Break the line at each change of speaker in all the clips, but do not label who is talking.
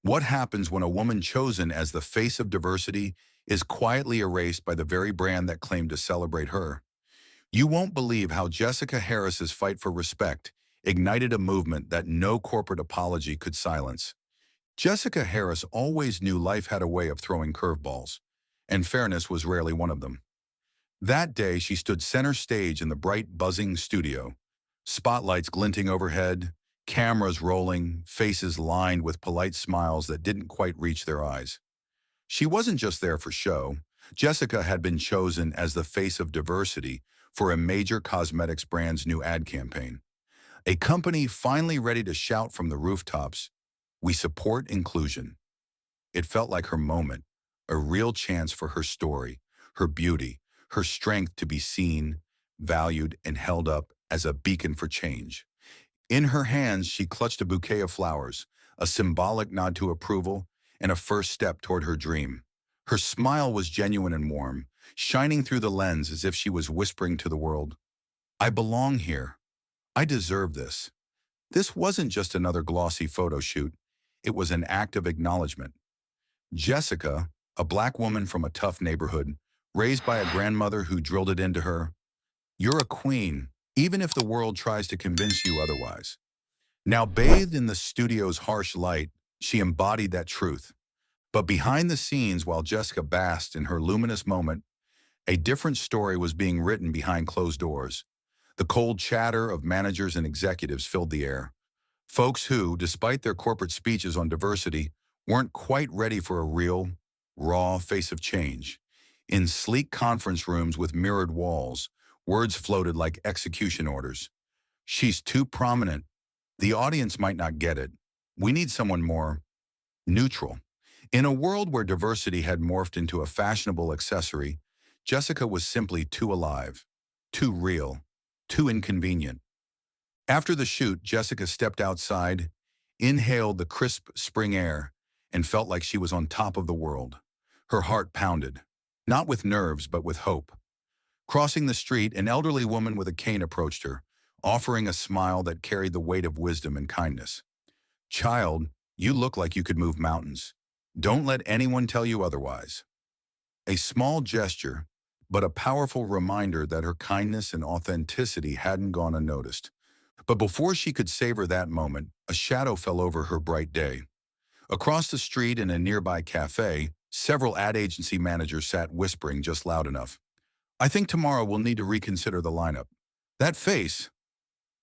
What happens when a woman chosen as the face of diversity is quietly erased by the very brand that claimed to celebrate her? You won't believe how Jessica Harris's fight for respect ignited a movement that no corporate apology could silence. Jessica Harris always knew life had a way of throwing curveballs, and fairness was rarely one of them. That day, she stood center stage in the bright, buzzing studio, spotlights glinting overhead, cameras rolling, faces lined with polite smiles that didn't quite reach their eyes. She wasn't just there for show. Jessica had been chosen as the face of diversity for a major cosmetics brand's new ad campaign. A company finally ready to shout from the rooftops, "We support inclusion." It felt like her moment, a real chance for her story, her beauty, her strength to be seen, valued, and held up as a beacon for change. In her hands, she clutched a bouquet of flowers, a symbolic nod to approval, and a first step toward her dream. Her smile was genuine and warm, shining through the lens as if she was whispering to the world, "I belong here. I deserve this." This wasn't just another glossy photo shoot. It was an act of acknowledgement. Jessica, a black woman from a tough neighborhood, raised by a grandmother who drilled it into her, "You're a queen, even if the world tries to convince you otherwise." Now, bathed in the studio's harsh light, she embodied that truth. But behind the scenes, while Jessica basked in her luminous moment, a different story was being written behind closed doors. The cold chatter of managers and executives filled the air. Folks who, despite their corporate speeches on diversity, weren't quite ready for a real, raw face of change. In sleek conference rooms with mirrored walls, words floated like execution orders. "She's too prominent. The audience might not get it. We need someone more neutral." In a world where diversity had morphed into a fashionable accessory, Jessica was simply too alive, too real, too inconvenient. After the shoot, Jessica stepped outside, inhaled the crisp spring air, and felt like she was on top of the world. Her heart pounded, not with nerves but with hope. Crossing the street, an elderly woman with a cane approached her, offering a smile that carried the weight of wisdom and kindness. "Child, you look like you could move mountains. Don't let anyone tell you otherwise." A small gesture, but a powerful reminder that her kindness and authenticity hadn't gone unnoticed. But before she could savor that moment, a shadow fell over her bright day. Across the street in a nearby cafe, several ad agency managers sat whispering just loud enough. "I think tomorrow we'll need to reconsider the lineup. That face,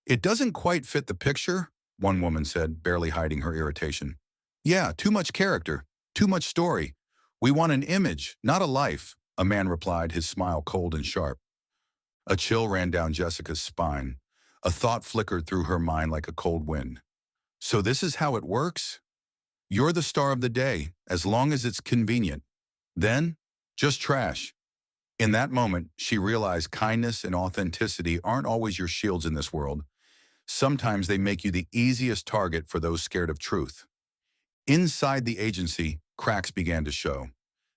it doesn't quite fit the picture," one woman said, barely hiding her irritation. "Yeah, too much character, too much story. We want an image, not a life," a man replied, his smile cold and sharp. A chill ran down Jessica's spine. A thought flickered through her mind like a cold wind. "So this is how it works? You're the star of the day, as long as it's convenient. Then, just trash." In that moment, she realized kindness and authenticity aren't always your shields in this world. Sometimes they make you the easiest target for those scared of truth. Inside the agency, cracks began to show.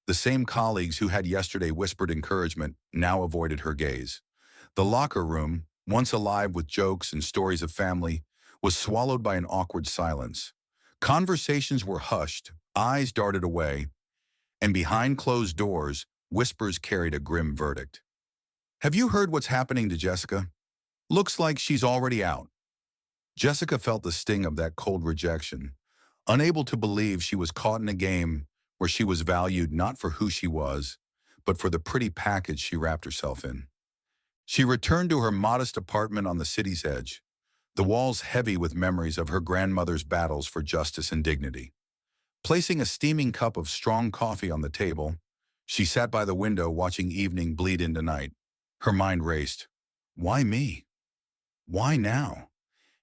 The same colleagues who had yesterday whispered encouragement now avoided her gaze. The locker room, once alive with jokes and stories of family, was swallowed by an awkward silence. Conversations were hushed, eyes darted away, and behind closed doors, whispers carried a grim verdict. "Have you heard what's happening to Jessica? Looks like she's already out." Jessica felt the sting of that cold rejection, unable to believe she was caught in a game where she was valued not for who she was, but for the pretty package she wrapped herself in. She returned to her modest apartment on the city's edge, the walls heavy with memories of her grandmother's battles for justice and dignity. Placing a steaming cup of strong coffee on the table, she sat by the window watching evening bleed into night. Her mind raced. Why me? Why now?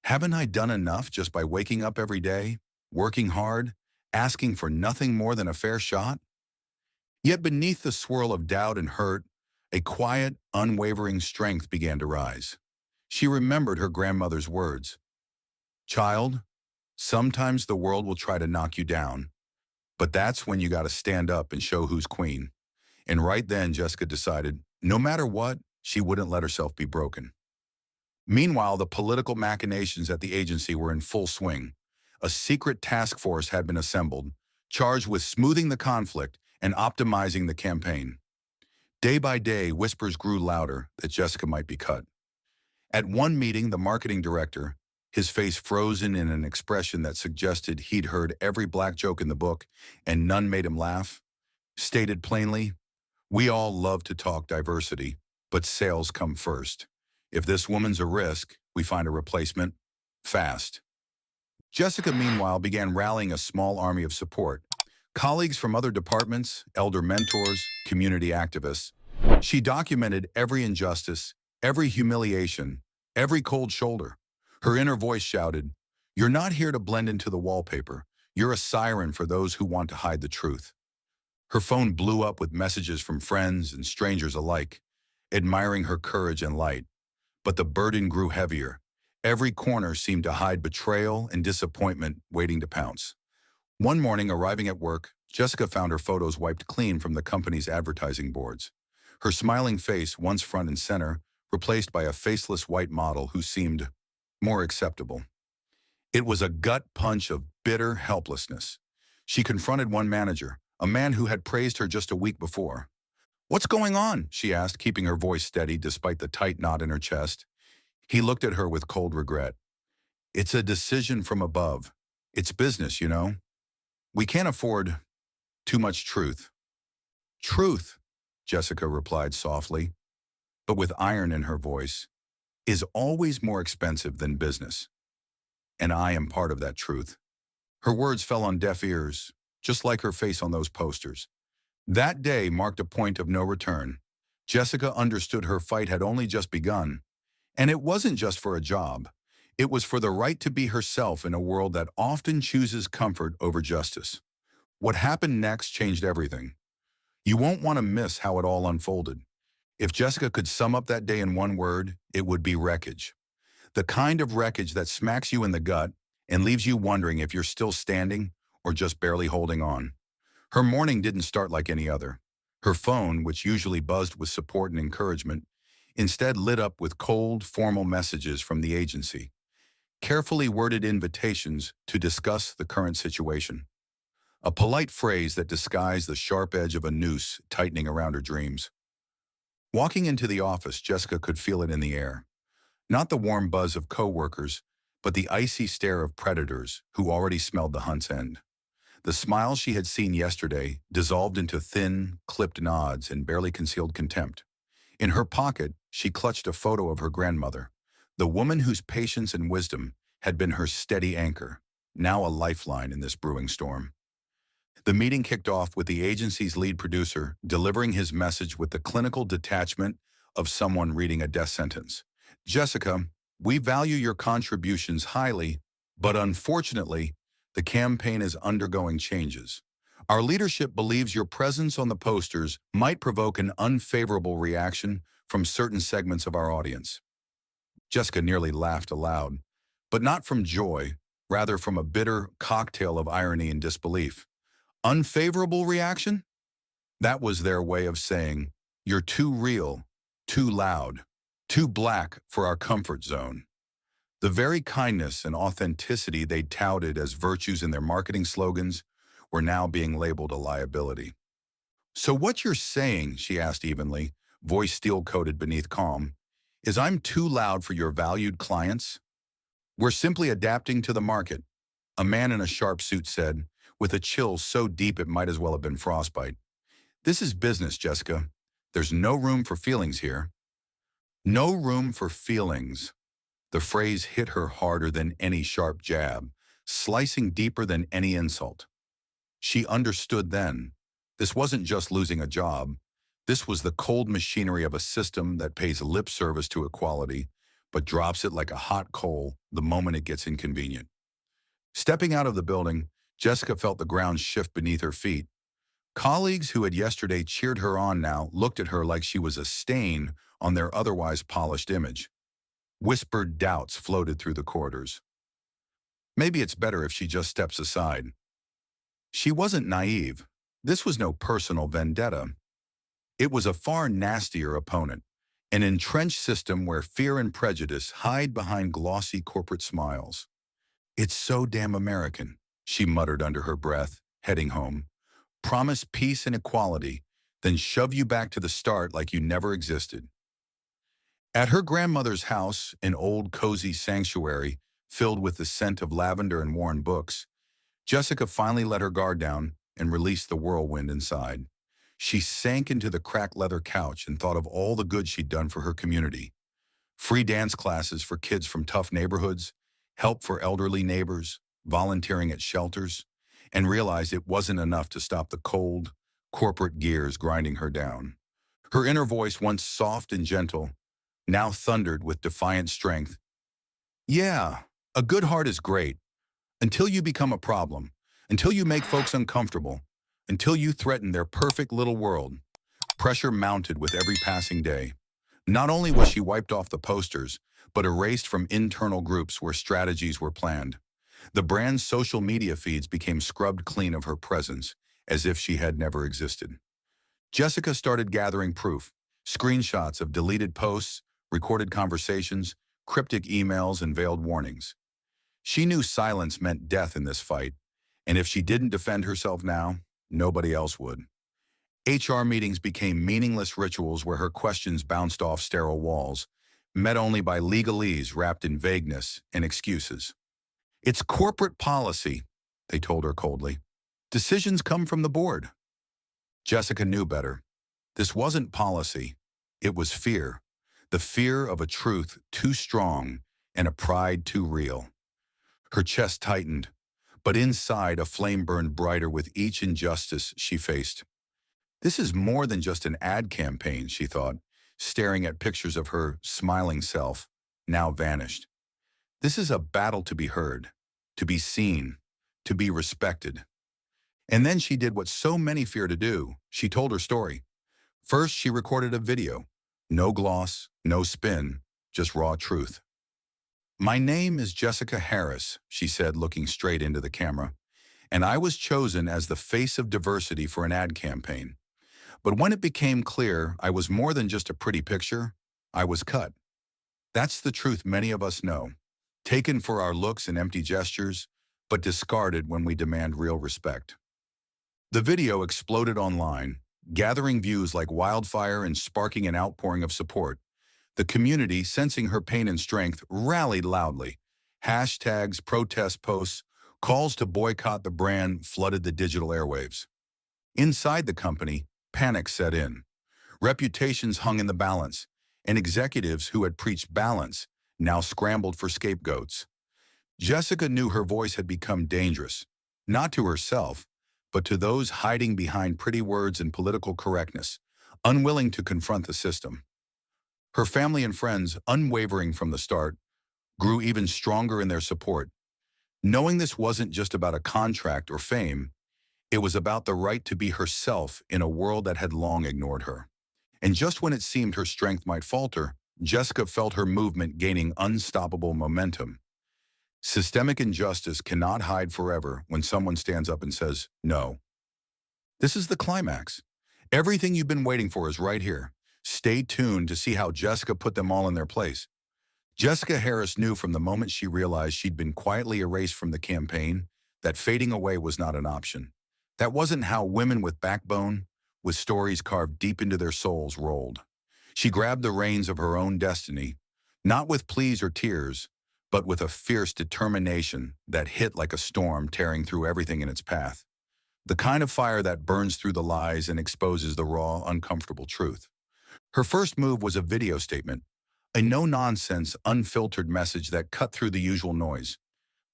Haven't I done enough just by waking up every day, working hard, asking for nothing more than a fair shot? Yet beneath the swirl of doubt and hurt, a quiet, unwavering strength began to rise. She remembered her grandmother's words. "Child, sometimes the world will try to knock you down, but that's when you got to stand up and show who's queen." And right then, Jessica decided, no matter what, she wouldn't let herself be broken. Meanwhile, the political machinations at the agency were in full swing. A secret task force had been assembled, charged with smoothing the conflict and optimizing the campaign. Day by day, whispers grew louder that Jessica might be cut. At one meeting, the marketing director, his face frozen in an expression that suggested he'd heard every black joke in the book and none made him laugh, stated plainly, "We all love to talk diversity, but sales come first. If this woman's a risk, we find a replacement fast." Jessica, meanwhile, began rallying a small army of support. Colleagues from other departments, elder mentors, community activists. She documented every injustice, every humiliation, every cold shoulder. Her inner voice shouted, "You're not here to blend into the wallpaper. You're a siren for those who want to hide the truth." Her phone blew up with messages from friends and strangers alike, admiring her courage and light. But the burden grew heavier. Every corner seemed to hide betrayal and disappointment waiting to pounce. One morning, arriving at work, Jessica found her photos wiped clean from the company's advertising boards. Her smiling face, once front and center, replaced by a faceless white model who seemed more acceptable. It was a gut punch of bitter helplessness. She confronted one manager, a man who had praised her just a week before. "What's going on?" she asked, keeping her voice steady despite the tight knot in her chest. He looked at her with cold regret. "It's a decision from above. It's business, you know. We can't afford too much truth." "Truth," Jessica replied softly, but with iron in her voice, "is always more expensive than business. And I am part of that truth." Her words fell on deaf ears, just like her face on those posters. That day marked a point of no return. Jessica understood her fight had only just begun. And it wasn't just for a job. It was for the right to be herself in a world that often chooses comfort over justice. What happened next changed everything. You won't want to miss how it all unfolded. If Jessica could sum up that day in one word, it would be wreckage. The kind of wreckage that smacks you in the gut and leaves you wondering if you're still standing or just barely holding on. Her morning didn't start like any other. Her phone, which usually buzzed with support and encouragement, instead lit up with cold, formal messages from the agency, carefully worded invitations to discuss the current situation. A polite phrase that disguised the sharp edge of a noose tightening around her dreams. Walking into the office, Jessica could feel it in the air. Not the warm buzz of coworkers, but the icy stare of predators who already smelled the hunt's end. The smile she had seen yesterday dissolved into thin, clipped nods and barely concealed contempt. In her pocket, she clutched a photo of her grandmother, the woman whose patience and wisdom had been her steady anchor, now a lifeline in this brewing storm. The meeting kicked off with the agency's lead producer delivering his message with the clinical detachment of someone reading a death sentence. "Jessica, we value your contributions highly, but unfortunately, the campaign is undergoing changes. Our leadership believes your presence on the posters might provoke an unfavorable reaction from certain segments of our audience." Jessica nearly laughed aloud, but not from joy, rather from a bitter cocktail of irony and disbelief. Unfavorable reaction? That was their way of saying, "You're too real, too loud, too black for our comfort zone." The very kindness and authenticity they touted as virtues in their marketing slogans were now being labeled a liability. "So what you're saying," she asked evenly, voice steel-coated beneath calm, "is I'm too loud for your valued clients?" "We're simply adapting to the market," a man in a sharp suit said, with a chill so deep it might as well have been frostbite. "This is business, Jessica. There's no room for feelings here." No room for feelings. The phrase hit her harder than any sharp jab, slicing deeper than any insult. She understood then. This wasn't just losing a job. This was the cold machinery of a system that pays lip service to equality, but drops it like a hot coal the moment it gets inconvenient. Stepping out of the building, Jessica felt the ground shift beneath her feet. Colleagues who had yesterday cheered her on now looked at her like she was a stain on their otherwise polished image. Whispered doubts floated through the corridors. Maybe it's better if she just steps aside. She wasn't naive. This was no personal vendetta. It was a far nastier opponent, an entrenched system where fear and prejudice hide behind glossy corporate smiles. It's so damn American, she muttered under her breath, heading home. Promise peace and equality, then shove you back to the start like you never existed. At her grandmother's house, an old cozy sanctuary filled with the scent of lavender and worn books, Jessica finally let her guard down and released the whirlwind inside. She sank into the cracked leather couch and thought of all the good she'd done for her community. Free dance classes for kids from tough neighborhoods, help for elderly neighbors, volunteering at shelters, and realized it wasn't enough to stop the cold, corporate gears grinding her down. Her inner voice, once soft and gentle, now thundered with defiant strength. Yeah, a good heart is great, until you become a problem, until you make folks uncomfortable, until you threaten their perfect little world. Pressure mounted with every passing day. Not only was she wiped off the posters, but erased from internal groups where strategies were planned. The brand's social media feeds became scrubbed clean of her presence, as if she had never existed. Jessica started gathering proof, screenshots of deleted posts, recorded conversations, cryptic emails, and veiled warnings. She knew silence meant death in this fight, and if she didn't defend herself now, nobody else would. HR meetings became meaningless rituals where her questions bounced off sterile walls, met only by legalese wrapped in vagueness and excuses. It's corporate policy, they told her coldly. Decisions come from the board. Jessica knew better. This wasn't policy. It was fear. The fear of a truth too strong and a pride too real. Her chest tightened, but inside a flame burned brighter with each injustice she faced. This is more than just an ad campaign, she thought, staring at pictures of her smiling self, now vanished. This is a battle to be heard, to be seen, to be respected. And then she did what so many fear to do. She told her story. First, she recorded a video. No gloss, no spin, just raw truth. My name is Jessica Harris, she said, looking straight into the camera, and I was chosen as the face of diversity for an ad campaign. But when it became clear I was more than just a pretty picture, I was cut. That's the truth many of us know, taken for our looks and empty gestures, but discarded when we demand real respect. The video exploded online, gathering views like wildfire and sparking an outpouring of support. The community, sensing her pain and strength, rallied loudly. Hashtags, protest posts, calls to boycott the brand flooded the digital airwaves. Inside the company, panic set in. Reputations hung in the balance, and executives who had preached balance now scrambled for scapegoats. Jessica knew her voice had become dangerous, not to herself, but to those hiding behind pretty words and political correctness, unwilling to confront the system. Her family and friends, unwavering from the start, grew even stronger in their support. Knowing this wasn't just about a contract or fame, it was about the right to be herself in a world that had long ignored her. And just when it seemed her strength might falter, Jessica felt her movement gaining unstoppable momentum. Systemic injustice cannot hide forever when someone stands up and says, no. This is the climax. Everything you've been waiting for is right here. Stay tuned to see how Jessica put them all in their place. Jessica Harris knew from the moment she realized she'd been quietly erased from the campaign that fading away was not an option. That wasn't how women with backbone, with stories carved deep into their souls, rolled. She grabbed the reins of her own destiny, not with pleas or tears, but with a fierce determination that hit like a storm tearing through everything in its path. The kind of fire that burns through the lies and exposes the raw, uncomfortable truth. Her first move was a video statement, a no-nonsense, unfiltered message that cut through the usual noise.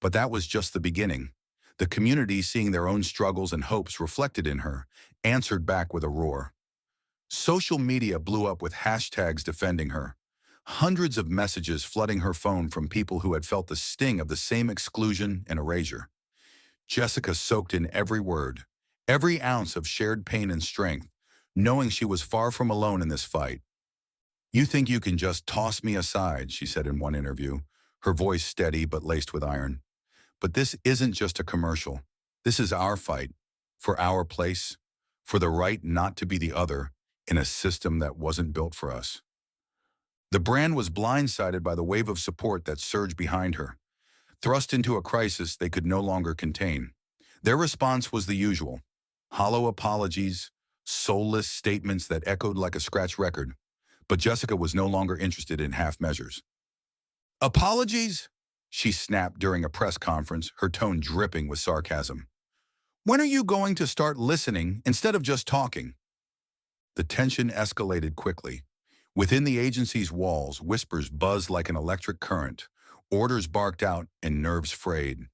But that was just the beginning. The community, seeing their own struggles and hopes reflected in her, answered back with a roar. Social media blew up with hashtags defending her. Hundreds of messages flooding her phone from people who had felt the sting of the same exclusion and erasure. Jessica soaked in every word, every ounce of shared pain and strength, knowing she was far from alone in this fight. You think you can just toss me aside, she said in one interview, her voice steady but laced with iron. But this isn't just a commercial. This is our fight, for our place, for the right not to be the other in a system that wasn't built for us. The brand was blindsided by the wave of support that surged behind her. thrust into a crisis they could no longer contain. Their response was the usual: hollow apologies, soulless statements that echoed like a scratch record. But Jessica was no longer interested in half measures. Apologies? She snapped during a press conference, her tone dripping with sarcasm. When are you going to start listening instead of just talking? The tension escalated quickly. Within the agency's walls, whispers buzzed like an electric current. Orders barked out and nerves frayed.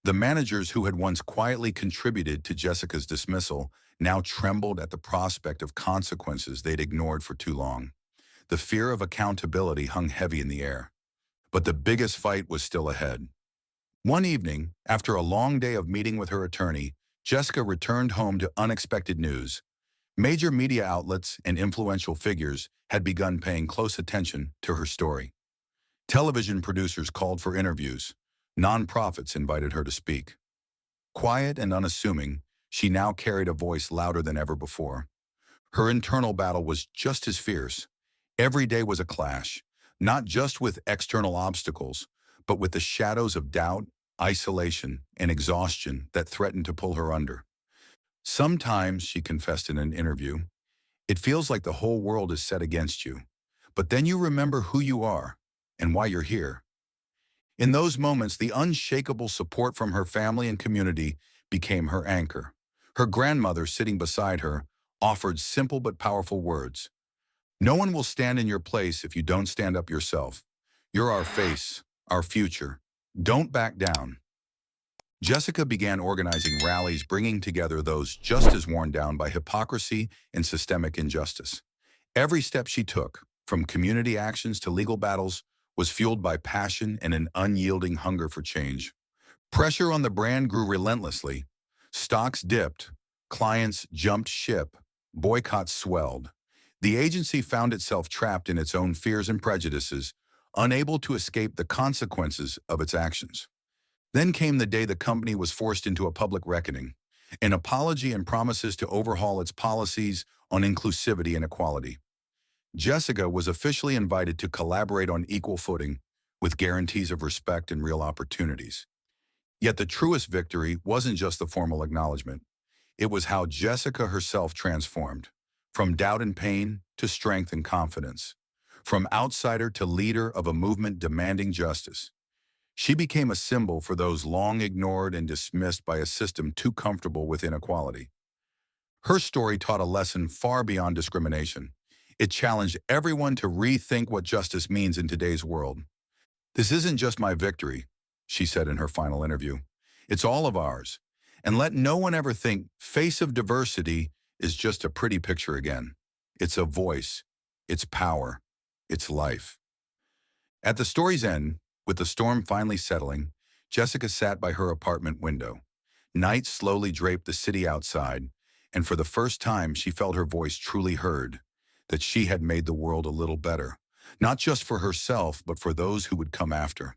The managers who had once quietly contributed to Jessica's dismissal now trembled at the prospect of consequences they'd ignored for too long. The fear of accountability hung heavy in the air. But the biggest fight was still ahead. One evening, after a long day of meeting with her attorney, Jessica returned home to unexpected news. Major media outlets and influential figures had begun paying close attention to her story. Television producers called for interviews. Nonprofits invited her to speak. Quiet and unassuming, she now carried a voice louder than ever before. Her internal battle was just as fierce. Every day was a clash, not just with external obstacles, but with the shadows of doubt, isolation, and exhaustion that threatened to pull her under. Sometimes, she confessed in an interview, it feels like the whole world is set against you. But then you remember who you are and why you're here. In those moments, the unshakable support from her family and community became her anchor. Her grandmother, sitting beside her, offered simple but powerful words. No one will stand in your place if you don't stand up yourself. You're our face, our future. Don't back down. Jessica began organizing rallies, bringing together those just as worn down by hypocrisy and systemic injustice. Every step she took, from community actions to legal battles, was fueled by passion and an unyielding hunger for change. Pressure on the brand grew relentlessly. Stocks dipped, clients jumped ship, boycotts swelled. The agency found itself trapped in its own fears and prejudices, unable to escape the consequences of its actions. Then came the day the company was forced into a public reckoning, an apology and promises to overhaul its policies on inclusivity and equality. Jessica was officially invited to collaborate on equal footing, with guarantees of respect and real opportunities. Yet the truest victory wasn't just the formal acknowledgement. It was how Jessica herself transformed, from doubt and pain to strength and confidence, from outsider to leader of a movement demanding justice. She became a symbol for those long ignored and dismissed by a system too comfortable with inequality. Her story taught a lesson far beyond discrimination. It challenged everyone to rethink what justice means in today's world. This isn't just my victory, she said in her final interview. It's all of ours. And let no one ever think face of diversity is just a pretty picture again. It's a voice, it's power, it's life. At the story's end, with the storm finally settling, Jessica sat by her apartment window. Night slowly draped the city outside, and for the first time she felt her voice truly heard, that she had made the world a little better, not just for herself, but for those who would come after.